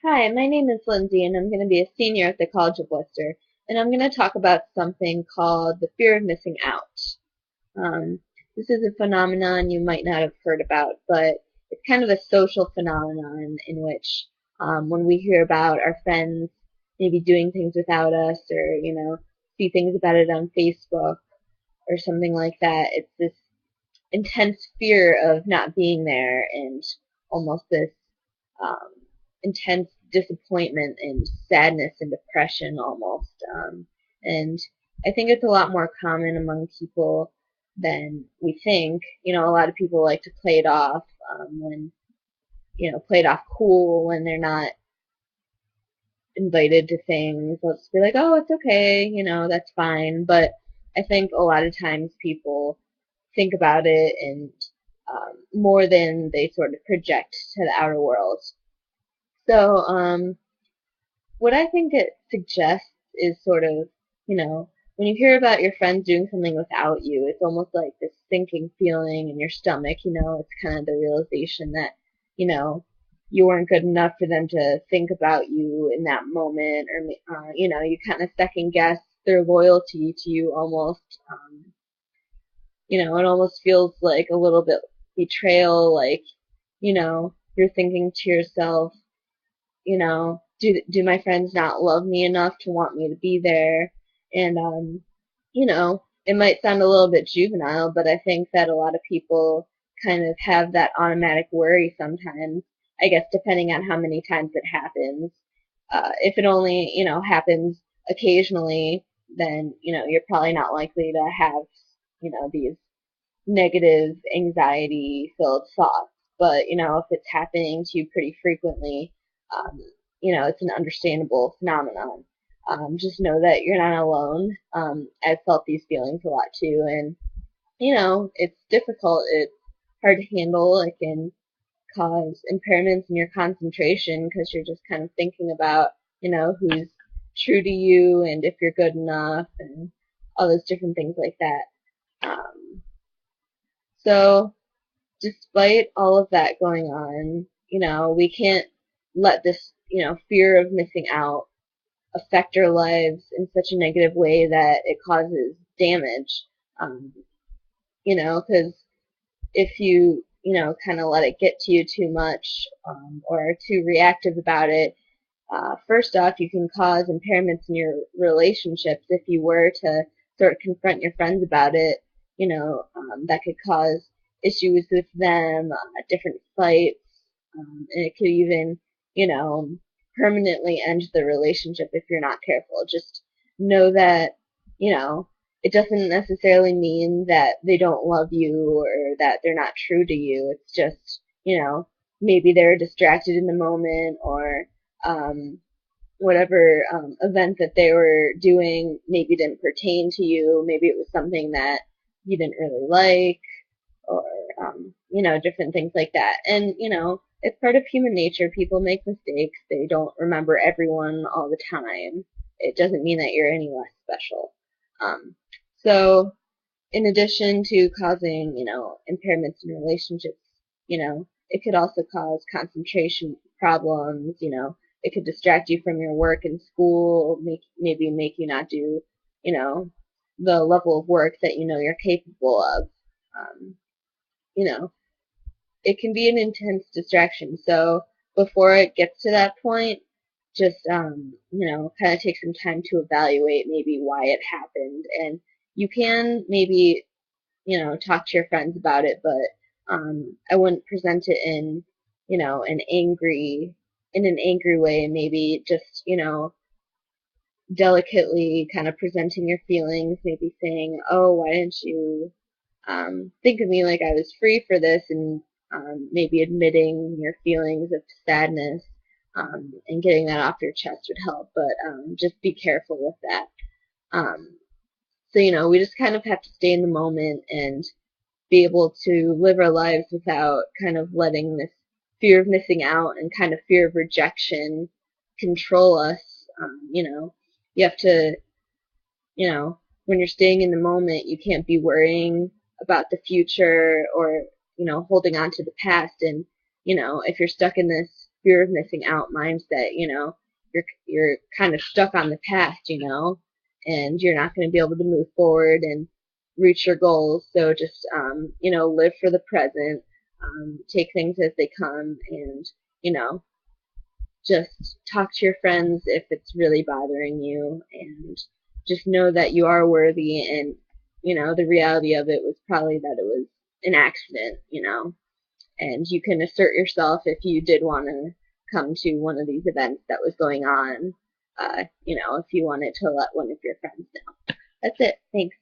Hi, my name is Lindsay, and I'm going to be a senior at the College of Worcester, and I'm going to talk about something called the fear of missing out. Um, this is a phenomenon you might not have heard about, but it's kind of a social phenomenon in which when we hear about our friends maybe doing things without us or, see things about it on Facebook or something like that, it's this intense fear of not being there and almost this um, intense disappointment and sadness and depression almost. And I think it's a lot more common among people than we think. A lot of people like to play it off play it off cool when they're not invited to things. They'll just be like, oh, it's okay, that's fine. But I think a lot of times people think about it and more than they sort of project to the outer world. So, what I think it suggests is sort of, when you hear about your friends doing something without you, it's almost like this sinking feeling in your stomach, it's kind of the realization that, you know, you weren't good enough for them to think about you in that moment, or, you kind of second guess their loyalty to you almost. It almost feels like a little bit betrayal, like, you're thinking to yourself, do my friends not love me enough to want me to be there? And it might sound a little bit juvenile, but I think that a lot of people kind of have that automatic worry sometimes. I guess depending on how many times it happens. If it only happens occasionally, then you're probably not likely to have these negative anxiety filled thoughts. But if it's happening to you pretty frequently, um, it's an understandable phenomenon. Just know that you're not alone. I've felt these feelings a lot too, and it's difficult. It's hard to handle. It can cause impairments in your concentration because you're just kind of thinking about who's true to you and if you're good enough and all those different things like that. So despite all of that going on, we can't let this, fear of missing out affect our lives in such a negative way that it causes damage. Um, because if you, kind of let it get to you too much or are too reactive about it, first off, you can cause impairments in your relationships if you were to sort of confront your friends about it. That could cause issues with them, different fights, and it could even, you know, permanently end the relationship if you're not careful. Just know that, you know, it doesn't necessarily mean that they don't love you or that they're not true to you. It's just, maybe they're distracted in the moment or um, whatever event that they were doing maybe didn't pertain to you. Maybe it was something that you didn't really like or different things like that. And it's part of human nature. People make mistakes. They don't remember everyone all the time. It doesn't mean that you're any less special. Um, so in addition to causing impairments in relationships, it could also cause concentration problems. It could distract you from your work and school, maybe make you not do you know the level of work that you're capable of. um, you know, it can be an intense distraction. So before it gets to that point, just kind of take some time to evaluate maybe why it happened, and you can maybe talk to your friends about it, but I wouldn't present it in an angry way. Maybe just delicately kind of presenting your feelings, maybe saying, "Oh, why didn't you think of me like I was free for this," and maybe admitting your feelings of sadness and getting that off your chest would help. But just be careful with that. Um, so we just kind of have to stay in the moment and be able to live our lives without kind of letting this fear of missing out and kind of fear of rejection control us. You have to when you're staying in the moment, you can't be worrying about the future or, holding on to the past. And, if you're stuck in this fear of missing out mindset. You're kind of stuck on the past, and you're not going to be able to move forward and reach your goals. So just live for the present, take things as they come, and you know just talk to your friends if it's really bothering you, and just know that you are worthy. And the reality of it was probably that it was an accident, and you can assert yourself if you did want to come to one of these events that was going on, if you wanted to let one of your friends know. That's it. Thanks.